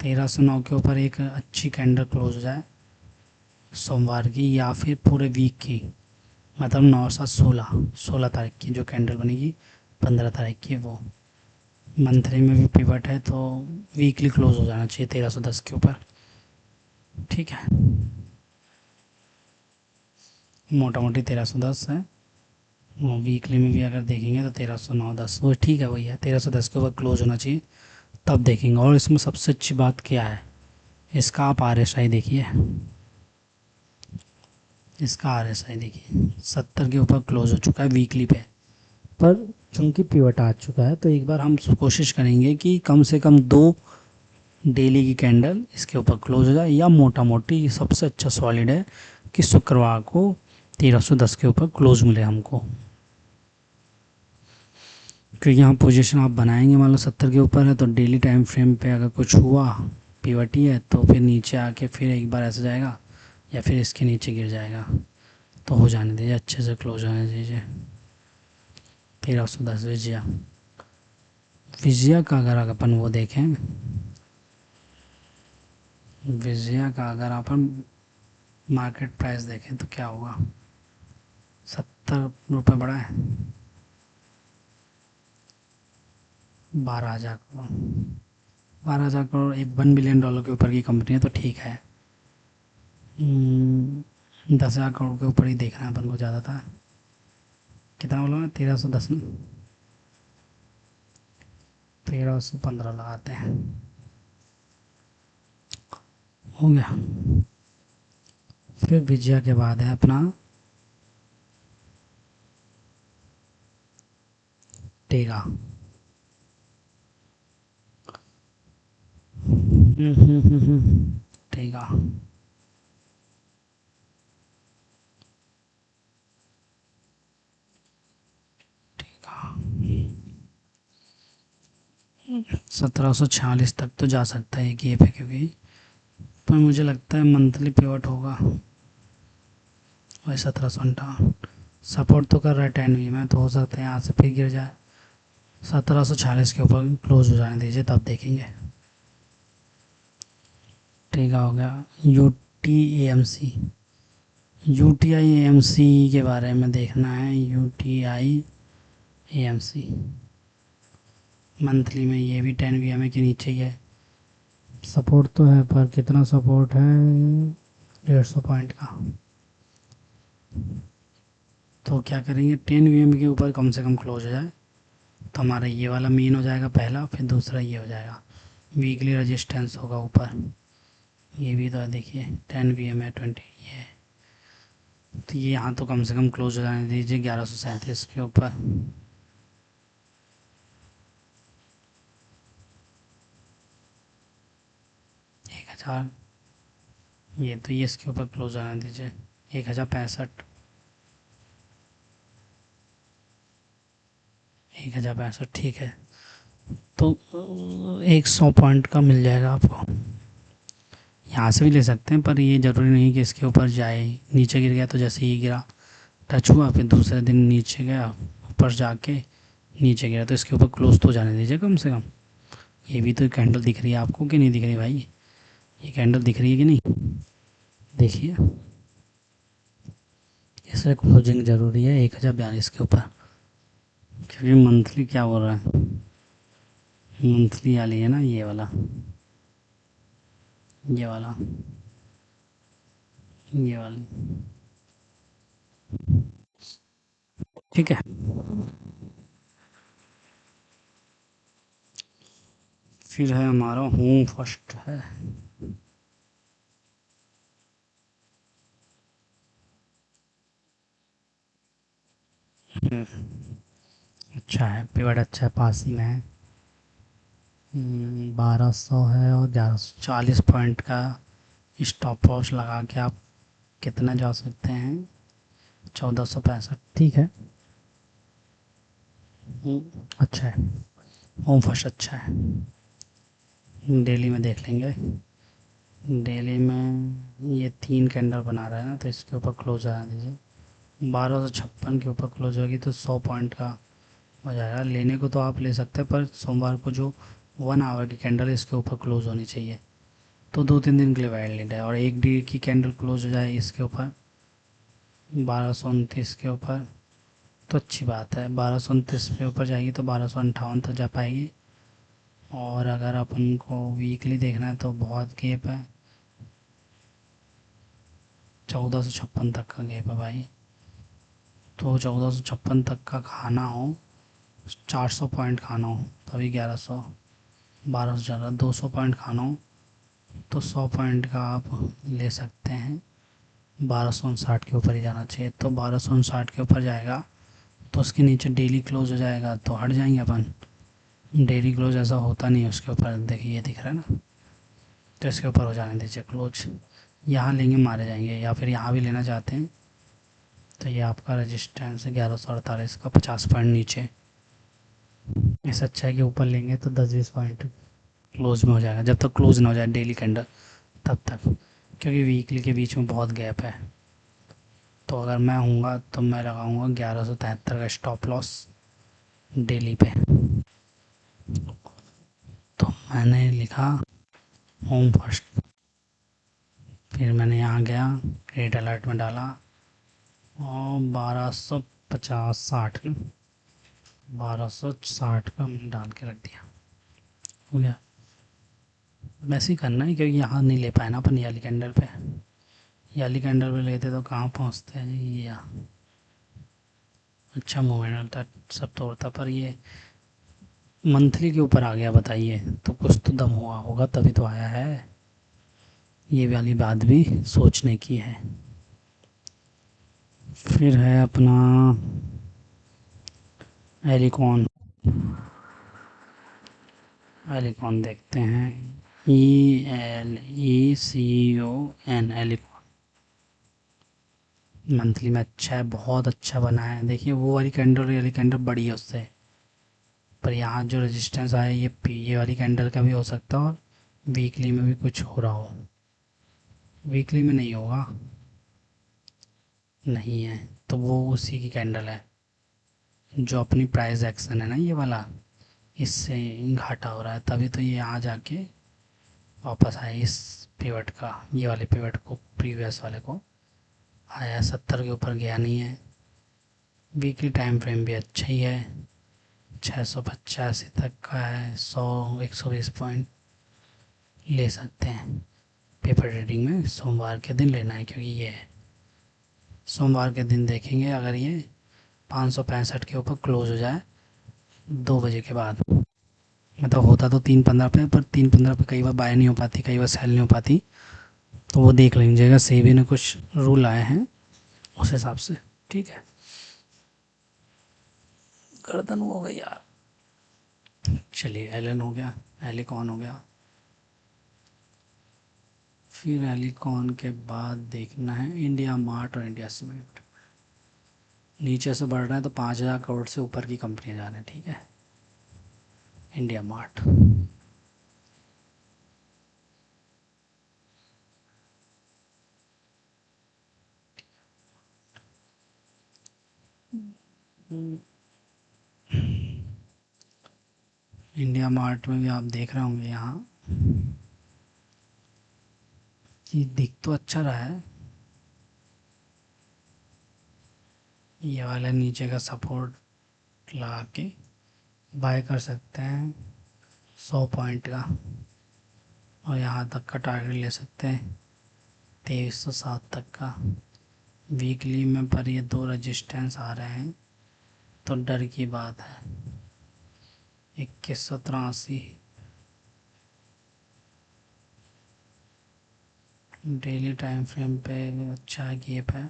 1309 के ऊपर एक अच्छी कैंडल क्लोज हो जाए सोमवार की, या फिर पूरे वीक की, मतलब 9 7 16 तारीख की जो कैंडल बनेगी, 15 तारीख की, वो मंथली में भी पिवट है, तो वीकली क्लोज हो जाना चाहिए 1310 के ऊपर। ठीक है, मोटा मोटी 1310 है। वीकली में भी अगर देखेंगे तो 1309 10, वो ठीक है, वही है 1310 के ऊपर क्लोज होना चाहिए, तब देखेंगे। और इसमें सबसे अच्छी बात क्या है, इसका आप RSI देखिए, इसका RSI देखिए 70 के ऊपर क्लोज हो चुका है वीकली पे। पर चूंकि पिवट आ चुका है, तो एक बार हम कोशिश करेंगे कि कम से कम 2 डेली की कैंडल इसके ऊपर क्लोज हो जाए, या मोटा मोटी सबसे अच्छा सॉलिड है कि शुक्रवार को 1310 के ऊपर क्लोज मिले हमको। क्योंकि यहाँ पोजीशन आप बनाएंगे, मान लो 70 के ऊपर है, तो डेली टाइम फ्रेम पे अगर कुछ हुआ पीवटी है, तो फिर नीचे आके फिर एक बार ऐसे जाएगा, या फिर इसके नीचे गिर जाएगा। तो हो जाने दीजिए, अच्छे से क्लोज होने दीजिए। 1310 विजया, विजया का अगर अपन वो देखें, विजया का अगर अपन मार्केट प्राइस देखें तो क्या होगा, 70 रुपये बढ़ा है, 12,000 करोड़, 12,000 करोड़, एक $1 बिलियन के ऊपर की कंपनी है, तो ठीक है। 10,000 करोड़ के ऊपर ही देखना है अपन को ज़्यादा था। कितना बोला, 1310 में 1315 लगाते हैं, हो गया। फिर विजया के बाद है अपना टेगा। टेगा, टेगा 1746 तक तो जा सकता है एक ये पे, क्योंकि पर मुझे लगता है मंथली पिवट होगा। वही 1758 सपोर्ट तो कर रहा है 10 वी में, तो हो सकता है यहाँ से फिर गिर जाए। 1746 के ऊपर क्लोज हो जाने दीजिए, तब देखेंगे। ठीक है, हो गया। U T A M C, U T I A M C के बारे में देखना है। U T I A M C monthly में ये भी 10 वी एम के नीचे ही है। सपोर्ट तो है, पर कितना सपोर्ट है? 150 पॉइंट का। तो क्या करेंगे, 10 वी एम के ऊपर कम से कम क्लोज हो जाए तो हमारा ये वाला मेन हो जाएगा पहला, फिर दूसरा ये हो जाएगा। वीकली रेजिस्टेंस होगा ऊपर, ये भी तो है देखिए 10 वी एम है 20 ये है। तो ये यहाँ तो कम से कम क्लोज हो जाने दीजिए 1137 के ऊपर। एक हज़ार, ये तो ये इसके ऊपर क्लोज आने दीजिए 1065, 1065 ठीक है। तो 100 पॉइंट का मिल जाएगा आपको। यहाँ से भी ले सकते हैं, पर ये ज़रूरी नहीं कि इसके ऊपर जाए। नीचे गिर गया तो जैसे ही गिरा टच हुआ, फिर दूसरे दिन नीचे गया, ऊपर जाके नीचे गिरा, तो इसके ऊपर क्लोज तो जाने दीजिए कम से कम। ये भी तो कैंडल दिख रही है आपको कि नहीं दिख रही भाई? ये कैंडल दिख रही है कि नहीं? देखिए, इससे क्लोजिंग ज़रूरी है 1042 के ऊपर, क्योंकि मंथली क्या हो रहा है, मंथली वाली है ना ये वाला, ये वाला, ये वाली। ठीक है, फिर है हमारा होम फर्स्ट है। अच्छा है, पिवट अच्छा है, पास ही में है। 1200 है और 1140 पॉइंट का स्टॉप लॉस लगा के आप कितना जा सकते हैं? 1465 ठीक है। अच्छा है, होम फर्स्ट अच्छा है। डेली में देख लेंगे। डेली में ये 3 कैंडल बना रहा है ना, तो इसके ऊपर क्लोज आ दीजिए। 1256 के ऊपर क्लोज होगी तो 100 पॉइंट का हो जाएगा। लेने को तो आप ले सकते हैं, पर सोमवार को जो 1 आवर की कैंडल है इसके ऊपर क्लोज होनी चाहिए, तो 2-3 दिन के लिए वैलिड है। और 1 डे की कैंडल क्लोज हो जाए इसके ऊपर 1229 के ऊपर, तो अच्छी बात है। 1229 के ऊपर जाएगी तो 1258 तक जा पाएगी। और अगर अपन को वीकली देखना है तो बहुत गैप है, 1456 तक का गैप है भाई। तो 1456 तक का खाना हो, 400 पॉइंट खाना हो तभी 1100, 1200 ज़्यादा 200 पॉइंट खाना हो तो 100 पॉइंट का आप ले सकते हैं। 1259 के ऊपर ही जाना चाहिए, तो 1259 के ऊपर जाएगा तो उसके नीचे डेली क्लोज हो जाएगा तो हट जाएंगे अपन। डेली क्लोज ऐसा होता नहीं है उसके ऊपर, देखिए ये दिख रहा है ना, तो इसके ऊपर हो जाने दीजिए क्लोज। यहाँ लेंगे मारे जाएंगे, या फिर यहाँ भी लेना चाहते हैं तो ये आपका रजिस्टेंस है 1148 का, 50 पॉइंट नीचे। ऐसा अच्छा है कि ऊपर लेंगे तो 10-20 पॉइंट क्लोज में हो जाएगा, जब तक क्लोज ना हो जाए डेली कैंडल तब तक, क्योंकि वीकली के बीच में बहुत गैप है। तो अगर मैं हूँगा तो मैं लगाऊंगा 1173 का स्टॉप लॉस डेली पे। तो मैंने लिखा होम फर्स्ट, फिर मैंने यहाँ गया क्रेडिट अलर्ट में डाला और 1250-60, 1260 का मैंने डाल के रख दिया। हो गया, वैसे ही करना है क्योंकि यहाँ नहीं ले पाए ना अपन याली कैंडल पे। याली कैंडल पे लेते तो कहाँ पहुँचते हैं ये यहाँ। अच्छा मूवमेंट होता, सब तोड़ता, पर ये मंथली के ऊपर आ गया बताइए, तो कुछ तो दम हुआ होगा तभी तो आया है। ये वाली बात भी सोचने की है। फिर है अपना एलिकॉन, एलिकॉन देखते हैं। ELECON एलिकॉन मंथली में अच्छा है, बहुत अच्छा बना है। देखिए वो वाली कैंडल, वाली कैंडल बड़ी है उससे, पर यहाँ जो रेजिस्टेंस आया ये वाली कैंडल का भी हो सकता है और वीकली में भी कुछ हो रहा हो। वीकली में नहीं होगा, नहीं है, तो वो उसी की कैंडल है जो अपनी प्राइस एक्शन है ना ये वाला, इससे घाटा हो रहा है, तभी तो ये यहाँ जाके वापस आया इस पिवट का, ये वाले पिवट को प्रीवियस वाले को आया, 70 के ऊपर गया नहीं है। वीकली टाइम फ्रेम भी अच्छा ही है, 685 तक का है, 100 120 पॉइंट ले सकते हैं। पेपर ट्रेडिंग में सोमवार के दिन लेना है, क्योंकि ये है सोमवार के दिन देखेंगे अगर ये 565 के ऊपर क्लोज हो जाए 2 बजे के बाद, मतलब होता तो 315 पे, पर 315 पे कई बार बाय नहीं हो पाती, कई बार सेल नहीं हो पाती, तो वो देख लीजिएगा। सेबी ने कुछ रूल आए हैं उस हिसाब से, ठीक है। गर्दन हो गई यार। चलिए एलन हो गया, एलिकॉन हो गया, फिर एलिकॉन के बाद देखना है इंडिया मार्ट और इंडिया सीमेंट। नीचे से बढ़ रहा है तो 5,000 करोड़ से ऊपर की कंपनियां जा रही हैं, ठीक है। इंडिया मार्ट इंडिया मार्ट में भी आप देख रहे होंगे यहाँ कि दिख तो अच्छा रहा है, ये वाला नीचे का सपोर्ट लगा के बाय कर सकते हैं 100 पॉइंट का, और यहाँ तक का टारगेट ले सकते हैं 2307 तक का वीकली में। पर ये दो रजिस्टेंस आ रहे हैं तो डर की बात है। 2183 डेली टाइम फ्रेम पे अच्छा गैप है,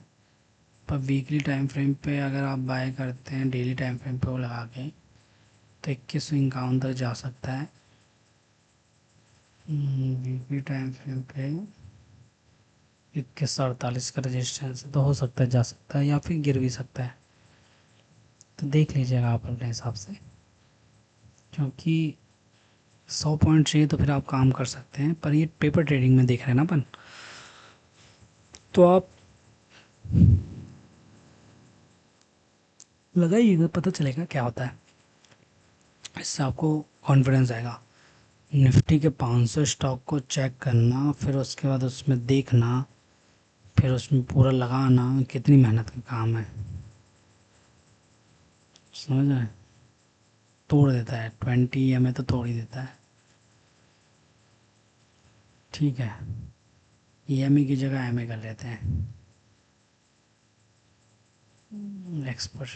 पर वीकली टाइम फ्रेम पे अगर आप बाय करते हैं डेली टाइम फ्रेम पे वो लगा के, तो 2151 तक जा सकता है। वीकली टाइम फ्रेम पे 2148 का रजिस्टेंस तो हो सकता है जा सकता है, या फिर गिर भी सकता है, तो देख लीजिएगा आप अपने हिसाब से, क्योंकि 100 पॉइंट चाहिए तो फिर आप काम कर सकते हैं। पर ये पेपर ट्रेडिंग में देख रहे हैं ना अपन, तो आप लगाइएगा, पता चलेगा क्या होता है, इससे आपको कॉन्फिडेंस आएगा। निफ्टी के 500 स्टॉक को चेक करना, फिर उसके बाद उसमें देखना, फिर उसमें पूरा लगाना, कितनी मेहनत का काम है, समझ रहे हैं। तोड़ देता है 20 में तो तोड़ ही देता है, ठीक है। EMI की जगह MA कर लेते हैं, एक्सपोर्ट,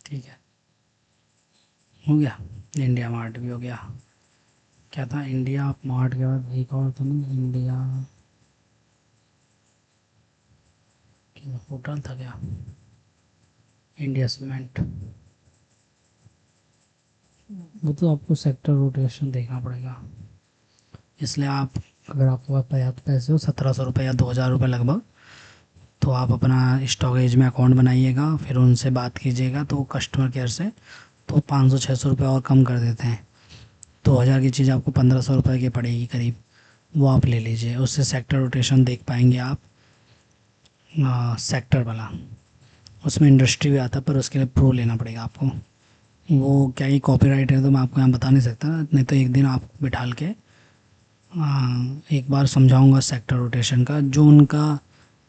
ठीक है। हो गया, इंडिया मार्ट भी हो गया। क्या था इंडिया मार्ट के बाद एक और था ना, इंडिया होटल था क्या, इंडिया सीमेंट। वो तो आपको सेक्टर रोटेशन देखना पड़ेगा, इसलिए आप, अगर आपके पास पर्याप्त पैसे हो 1700 रुपये या 2000 रुपये लगभग, तो आप अपना स्टॉकेज में अकाउंट बनाइएगा, फिर उनसे बात कीजिएगा तो कस्टमर केयर से, तो 500 600 रुपये और कम कर देते हैं। 2000 की चीज़ आपको 1500 रुपये की पड़ेगी करीब, वो आप ले लीजिए, उससे सेक्टर रोटेशन देख पाएंगे आप। सेक्टर वाला उसमें इंडस्ट्री भी आता है, पर उसके लिए प्रो लेना पड़ेगा आपको। वो क्या ही कॉपीराइट है तो मैं आपको यहाँ बता नहीं सकता, नहीं तो एक दिन आप बिठाल के एक बार समझाऊंगा सेक्टर रोटेशन का, जो उनका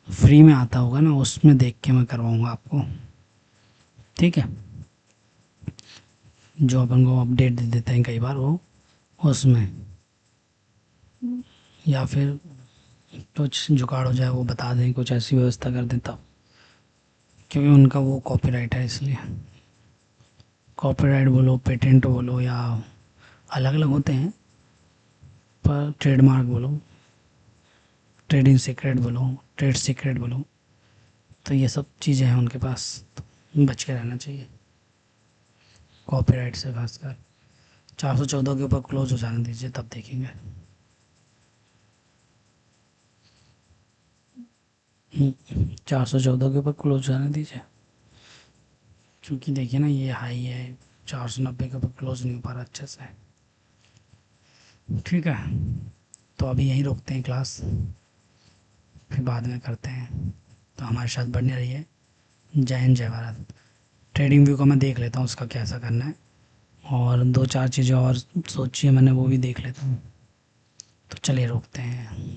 फ्री में आता होगा ना उसमें देख के मैं करवाऊंगा आपको, ठीक है। जो अपन को अपडेट दे देते हैं कई बार वो, उसमें, या फिर कुछ जुगाड़ हो जाए वो बता दें, कुछ ऐसी व्यवस्था कर दें तब, क्योंकि उनका वो कॉपीराइट है इसलिए। कॉपीराइट बोलो, पेटेंट बोलो, या अलग अलग होते हैं, पर ट्रेडमार्क बोलो, ट्रेडिंग सीक्रेट बोलो, ट्रेड सीक्रेट बोलो, तो ये सब चीज़ें हैं उनके पास, तो बच के रहना चाहिए कॉपीराइट से खासकर। 414 के ऊपर क्लोज हो जाने दीजिए तब देखेंगे। 414 के ऊपर क्लोज हो जाने दीजिए, क्योंकि देखिए ना ये हाई है, 490 के ऊपर क्लोज नहीं हो पा रहा अच्छे से। ठीक है, तो अभी यहीं रोकते हैं क्लास, फिर बाद में करते हैं। तो हमारे साथ बने रहिए। जय हिंद जय भारत। ट्रेडिंग व्यू का मैं देख लेता हूँ उसका कैसा करना है, और दो चार चीज़ें और सोची है मैंने, वो भी देख लेता हूँ। तो चलिए रोकते हैं।